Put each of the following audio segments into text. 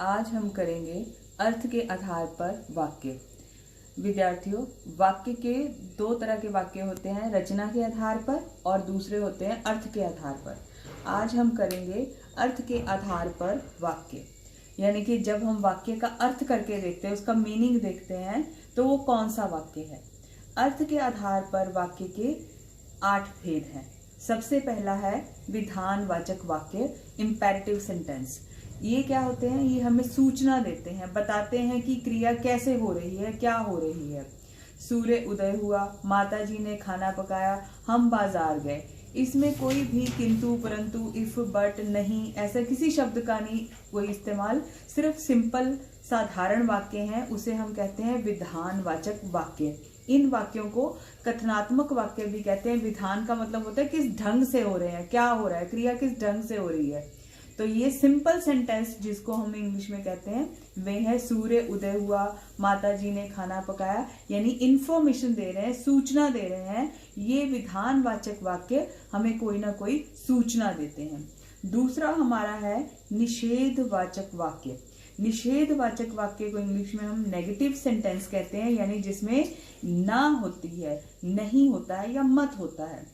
आज हम करेंगे अर्थ के आधार पर वाक्य। विद्यार्थियों, वाक्य के दो तरह के वाक्य होते हैं, रचना के आधार पर और दूसरे होते हैं अर्थ के आधार पर। आज हम करेंगे अर्थ के आधार पर वाक्य, यानी कि जब हम वाक्य का अर्थ करके देखते हैं, उसका मीनिंग देखते हैं, तो वो कौन सा वाक्य है। अर्थ के आधार पर वाक्य के 8 भेद हैं। सबसे पहला है विधानवाचक वाक्य, इंपेरेटिव सेंटेंस। ये क्या होते हैं? ये हमें सूचना देते हैं, बताते हैं कि क्रिया कैसे हो रही है, क्या हो रही है। सूर्य उदय हुआ, माता जी ने खाना पकाया, हम बाजार गए। इसमें कोई भी किंतु, परंतु, इफ, बट, नहीं, ऐसा किसी शब्द का नहीं कोई इस्तेमाल, सिर्फ सिंपल साधारण वाक्य हैं, उसे हम कहते हैं विधानवाचक वाक्य। इन वाक्यों को कथनात्मक वाक्य भी कहते हैं। विधान का मतलब होता है किस ढंग से हो रहे हैं, क्या हो रहा है, क्रिया किस ढंग से हो रही है। तो ये सिंपल सेंटेंस जिसको हम इंग्लिश में कहते हैं वे है सूर्य उदय हुआ, माता जी ने खाना पकाया, यानी इंफॉर्मेशन दे रहे हैं, सूचना दे रहे हैं। ये विधानवाचक वाक्य हमें कोई ना कोई सूचना देते हैं। दूसरा हमारा है निषेधवाचक वाक्य। निषेधवाचक वाक्य को इंग्लिश में हम नेगेटिव सेंटेंस कहते हैं, यानी जिसमें ना होती है, नहीं होता है या मत होता है।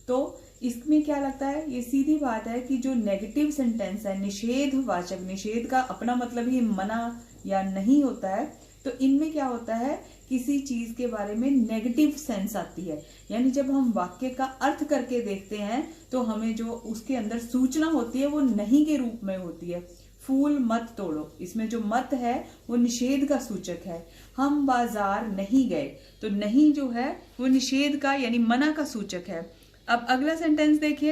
तो इसमें क्या लगता है, ये सीधी बात है कि जो नेगेटिव सेंटेंस है, निषेधवाचक, निषेध का अपना मतलब ही मना या नहीं होता है, तो इनमें क्या होता है, किसी चीज के बारे में नेगेटिव सेंस आती है। यानी जब हम वाक्य का अर्थ करके देखते हैं तो हमें जो उसके अंदर सूचना होती है वो नहीं के रूप में होती है। फूल मत तोड़ो, इसमें जो मत है वो निषेध का सूचक है। हम बाजार नहीं गए, तो नहीं जो है वो निषेध का यानी मना का सूचक है। अब अगला सेंटेंस देखिए,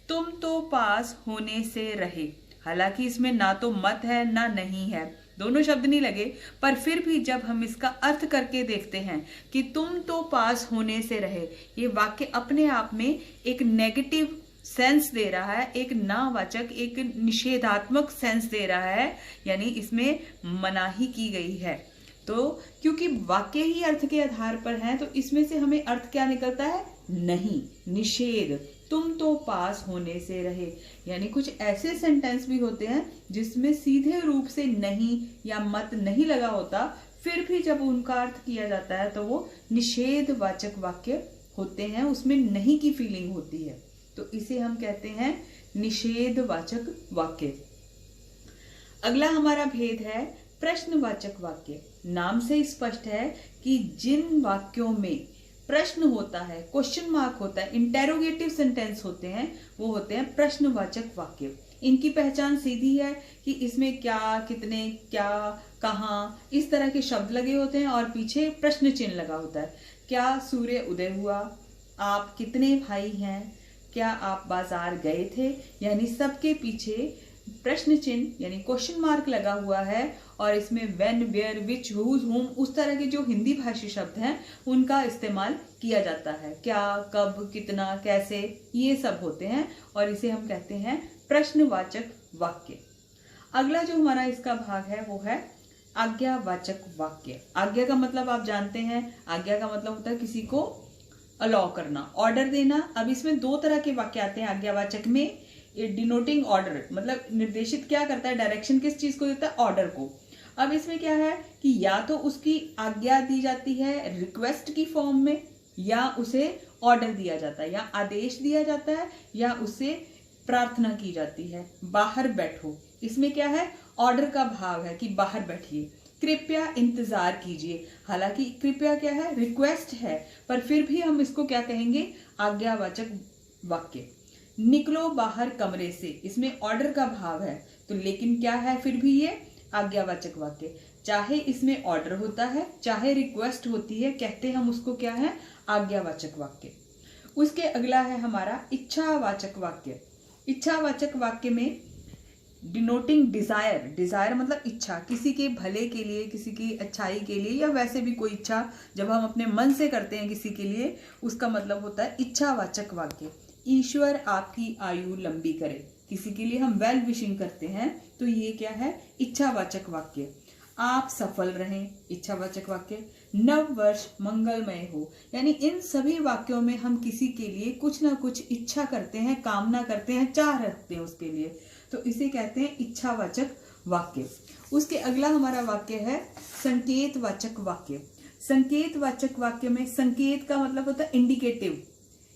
तुम तो पास होने से रहे। हालांकि इसमें ना तो मत है ना नहीं है, दोनों शब्द नहीं लगे, पर फिर भी जब हम इसका अर्थ करके देखते हैं कि तुम तो पास होने से रहे, ये वाक्य अपने आप में एक नेगेटिव सेंस दे रहा है, एक नावाचक, एक निषेधात्मक सेंस दे रहा है, यानी इसमें मनाही की गई है। तो क्योंकि वाक्य ही अर्थ के आधार पर है, तो इसमें से हमें अर्थ क्या निकलता है? नहीं, निषेध। तुम तो पास होने से रहे, यानी कुछ ऐसे सेंटेंस भी होते हैं जिसमें सीधे रूप से नहीं या मत नहीं लगा होता, फिर भी जब उनका अर्थ किया जाता है तो वो निषेधवाचक वाक्य होते हैं, उसमें नहीं की फीलिंग होती है। तो इसे हम कहते हैं निषेधवाचक वाक्य। अगला हमारा भेद है प्रश्नवाचक वाक्य। नाम से स्पष्ट है कि जिन वाक्यों में प्रश्न होता है, क्वेश्चन मार्क होता है, इंटेरोगेटिव सेंटेंस होते हैं, वो होते हैं प्रश्नवाचक वाक्य। इनकी पहचान सीधी है कि इसमें क्या, कितने, क्या, कहाँ, इस तरह के शब्द लगे होते हैं और पीछे प्रश्न चिन्ह लगा होता है। क्या सूर्य उदय हुआ? आप कितने भाई हैं? क्या आप बाजार गए थे? यानी सबके पीछे प्रश्न चिन्ह यानी क्वेश्चन मार्क लगा हुआ है, और इसमें व्हेन, वेयर, विच, हुज, हुम, उस तरह के जो हिंदी भाषी शब्द हैं उनका इस्तेमाल किया जाता है। क्या, कब, कितना, कैसे, ये सब होते हैं, और इसे हम कहते हैं प्रश्नवाचक वाक्य। अगला जो हमारा इसका भाग है वो है आज्ञावाचक वाक्य। आज्ञा का मतलब आप जानते हैं, आज्ञा का मतलब होता है किसी को अलाउ करना, ऑर्डर देना। अब इसमें 2 तरह के वाक्य आते हैं आज्ञावाचक में। डिनोटिंग ऑर्डर, मतलब निर्देशित क्या करता है, डायरेक्शन किस चीज को देता है? ऑर्डर को। अब इसमें क्या है कि या तो उसकी आज्ञा दी जाती है रिक्वेस्ट की फॉर्म में, या उसे ऑर्डर दिया जाता है, या आदेश दिया जाता है, या उससे प्रार्थना की जाती है। बाहर बैठो, इसमें क्या है? ऑर्डर का भाव है कि बाहर बैठिए। कृपया इंतजार कीजिए, हालांकि कृपया क्या है? रिक्वेस्ट है, पर फिर भी हम इसको क्या कहेंगे? आज्ञावाचक वाक्य। निकलो बाहर कमरे से, इसमें ऑर्डर का भाव है, तो लेकिन क्या है फिर भी ये आज्ञावाचक वाक्य। चाहे इसमें ऑर्डर होता है, चाहे रिक्वेस्ट होती है, कहते हम उसको क्या है? आज्ञावाचक वाक्य। उसके अगला है हमारा इच्छावाचक वाक्य। इच्छावाचक वाक्य में डिनोटिंग डिजायर, डिजायर मतलब इच्छा, किसी के भले के लिए, किसी की अच्छाई के लिए, या वैसे भी कोई इच्छा जब हम अपने मन से करते हैं किसी के लिए, उसका मतलब होता है इच्छावाचक वाक्य। ईश्वर आपकी आयु लंबी करे, किसी के लिए हम वेल विशिंग करते हैं, तो ये क्या है? इच्छावाचक वाक्य। आप सफल रहें, इच्छावाचक वाक्य। नव वर्ष मंगलमय हो, यानी इन सभी वाक्यों में हम किसी के लिए कुछ ना कुछ इच्छा करते हैं, कामना करते हैं, चाह रखते हैं उसके लिए, तो इसे कहते हैं इच्छावाचक वाक्य। उसके अगला हमारा वाक्य है संकेतवाचक वाक्य। संकेतवाचक वाक्य में संकेत का मतलब होता है इंडिकेटिव,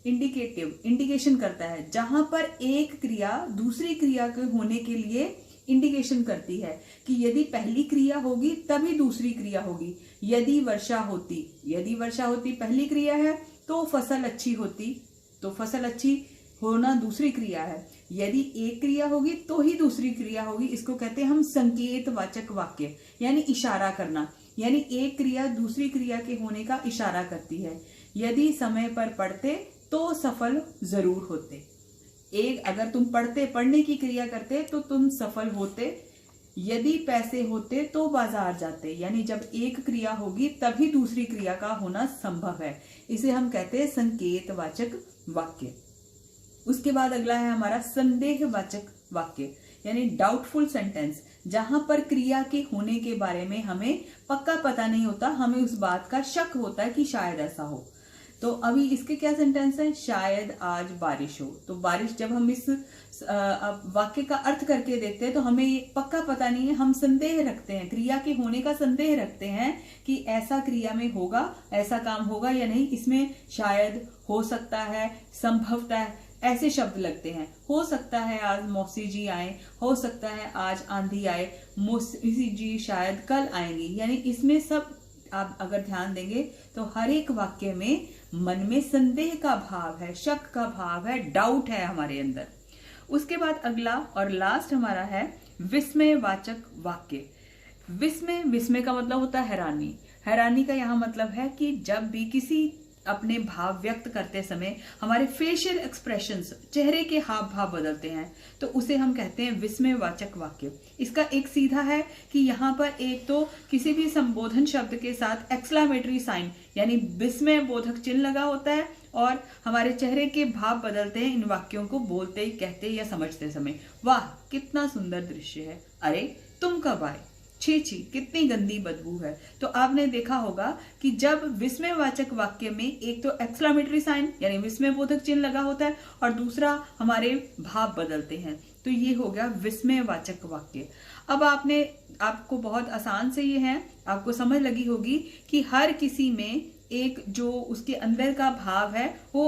इंडिकेशन करता है, जहां पर एक क्रिया दूसरी क्रिया के होने के लिए इंडिकेशन करती है कि यदि पहली क्रिया होगी तभी दूसरी क्रिया होगी। यदि वर्षा होती पहली क्रिया है तो फसल अच्छी होती, तो फसल अच्छी होना दूसरी क्रिया है। यदि एक क्रिया होगी तो ही दूसरी क्रिया होगी। इसको कहते हैं हम संकेतवाचक वाक्य, यानी इशारा करना, यानी एक क्रिया दूसरी क्रिया के होने का इशारा करती है। यदि समय पर पढ़ते तो सफल जरूर होते। एक अगर तुम पढ़ने की क्रिया करते तो तुम सफल होते। यदि पैसे होते तो बाजार जाते, यानी जब एक क्रिया होगी तभी दूसरी क्रिया का होना संभव है। इसे हम कहते हैं संकेतवाचक वाक्य। उसके बाद अगला है हमारा संदेहवाचक वाक्य, यानी डाउटफुल सेंटेंस, जहां पर क्रिया के होने के बारे में हमें पक्का पता नहीं होता, हमें उस बात का शक होता है कि शायद ऐसा हो। तो अभी इसके क्या सेंटेंस है, शायद आज बारिश हो। तो बारिश, जब हम इस वाक्य का अर्थ करके देखते हैं तो हमें ये पक्का पता नहीं है, हम संदेह रखते हैं, क्रिया के होने का संदेह रखते हैं कि ऐसा क्रिया में होगा, ऐसा काम होगा या नहीं। इसमें शायद, हो सकता है, संभवतः ऐसे शब्द लगते हैं। हो सकता है आज मौसी जी आए, हो सकता है आज आंधी आए, मौसी जी शायद कल आएंगी। यानी इसमें सब आप अगर ध्यान देंगे तो हर एक वाक्य में मन में संदेह का भाव है, शक का भाव है, डाउट है हमारे अंदर। उसके बाद अगला और लास्ट हमारा है विस्मयवाचक वाक्य। विस्मय का मतलब होता है हैरानी। हैरानी का यहाँ मतलब है कि जब भी किसी अपने भाव व्यक्त करते समय हमारे फेशियल एक्सप्रेशंस, चेहरे के हाव भाव बदलते हैं, तो उसे हम कहते हैं विस्मयवाचक वाक्य। इसका एक सीधा है कि यहाँ पर एक तो किसी भी संबोधन शब्द के साथ एक्सक्लेमेटरी साइन यानी विस्मय बोधक चिन्ह लगा होता है और हमारे चेहरे के भाव बदलते हैं इन वाक्यों को बोलते, कहते या समझते समय। वाह कितना सुंदर दृश्य है, अरे तुम कब आए, छी छी कितनी गंदी बदबू है। तो आपने देखा होगा कि जब विस्मयवाचक वाक्य में एक तो एक्सक्लेमेटरी साइन यानी विस्मय बोधक चिन्ह लगा होता है और दूसरा हमारे भाव बदलते हैं, तो ये हो गया विस्मयवाचक वाक्य। अब आपको बहुत आसान से ये है, आपको समझ लगी होगी कि हर किसी में एक जो उसके अंदर का भाव है वो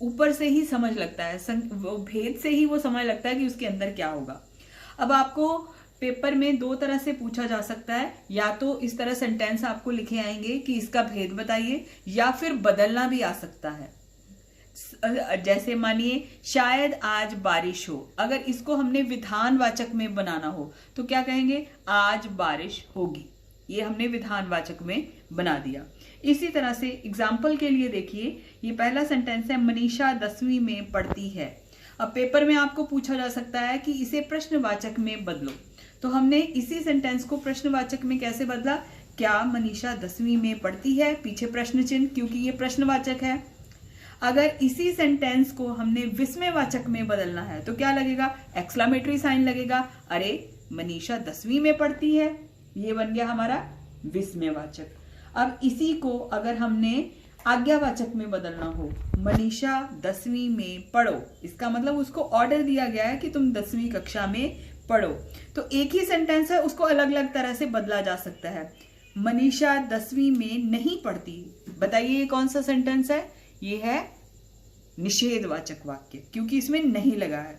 ऊपर से ही समझ लगता है, वो भेद से ही वो समझ लगता है कि उसके अंदर क्या होगा। अब आपको पेपर में दो तरह से पूछा जा सकता है, या तो इस तरह सेंटेंस आपको लिखे आएंगे कि इसका भेद बताइए, या फिर बदलना भी आ सकता है। जैसे मानिए शायद आज बारिश हो, अगर इसको हमने विधानवाचक में बनाना हो तो क्या कहेंगे, आज बारिश होगी। ये हमने विधानवाचक में बना दिया। इसी तरह से एग्जाम्पल के लिए देखिए, ये पहला सेंटेंस है मनीषा 10वीं में पढ़ती है। अब पेपर में आपको पूछा जा सकता है कि इसे प्रश्नवाचक में बदलो, तो हमने इसी सेंटेंस को प्रश्नवाचक में कैसे बदला, क्या मनीषा 10वीं में पढ़ती है, पीछे प्रश्न चिन्ह, क्योंकि ये प्रश्नवाचक है। अगर इसी सेंटेंस को हमने विस्मयवाचक में बदलना है तो क्या लगेगा, एक्सक्लेमेटरी साइन लगेगा, अरे मनीषा 10वीं में पढ़ती है, ये बन गया हमारा विस्मयवाचक। अब इसी को अगर हमने आज्ञावाचक में बदलना हो, मनीषा 10वीं में पढ़ो, इसका मतलब उसको ऑर्डर दिया गया है कि तुम 10वीं कक्षा में पढ़ो, तो एक ही सेंटेंस है, उसको अलग अलग तरह से बदला जा सकता है। मनीषा 10वीं में नहीं पढ़ती, बताइए ये कौन सा सेंटेंस है, ये है निषेधवाचक वाक्य, क्योंकि इसमें नहीं लगा है।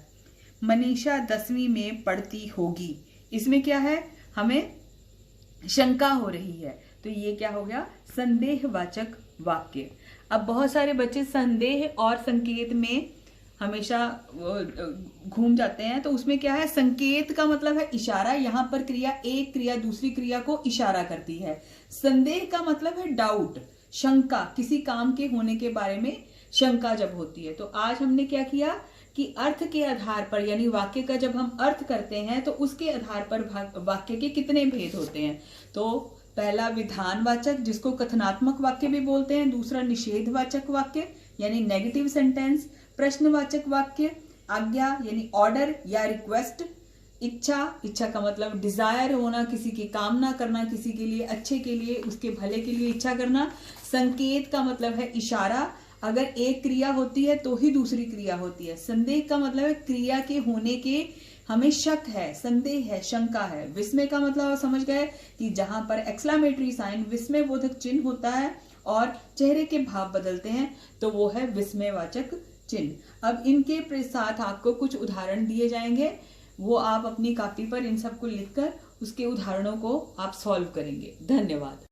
मनीषा 10वीं में पढ़ती होगी, इसमें क्या है, हमें शंका हो रही है, तो ये क्या हो गया, संदेहवाचक वाक्य। अब बहुत सारे बच्चे संदेह और संकेत में हमेशा घूम जाते हैं, तो उसमें क्या है, संकेत का मतलब है इशारा, यहां पर क्रिया एक क्रिया दूसरी क्रिया को इशारा करती है। संदेह का मतलब है डाउट, शंका, किसी काम के होने के बारे में शंका जब होती है। तो आज हमने क्या किया कि अर्थ के आधार पर, यानी वाक्य का जब हम अर्थ करते हैं तो उसके आधार पर वाक्य के कितने भेद होते हैं। तो पहला विधानवाचक, जिसको कथनात्मक वाक्य भी बोलते हैं, दूसरा निषेधवाचक वाक्य यानी नेगेटिव सेंटेंस, प्रश्नवाचक वाक्य, आज्ञा यानी ऑर्डर या रिक्वेस्ट, इच्छा का मतलब डिजायर होना, किसी की कामना करना, किसी के लिए अच्छे के लिए, उसके भले के लिए इच्छा करना। संकेत का मतलब है इशारा, अगर एक क्रिया होती है तो ही दूसरी क्रिया होती है। संदेह का मतलब है क्रिया के होने के हमें शक है, संदेह है, शंका है। विस्मय का मतलब आप समझ गए कि जहां पर एक्सक्लेमेटरी साइन विस्मय बोधक चिन्ह होता है और चेहरे के भाव बदलते हैं तो वो है विस्मयवाचक चिन्ह। अब इनके साथ आपको कुछ उदाहरण दिए जाएंगे, वो आप अपनी कॉपी पर इन सबको लिखकर उसके उदाहरणों को आप सॉल्व करेंगे। धन्यवाद।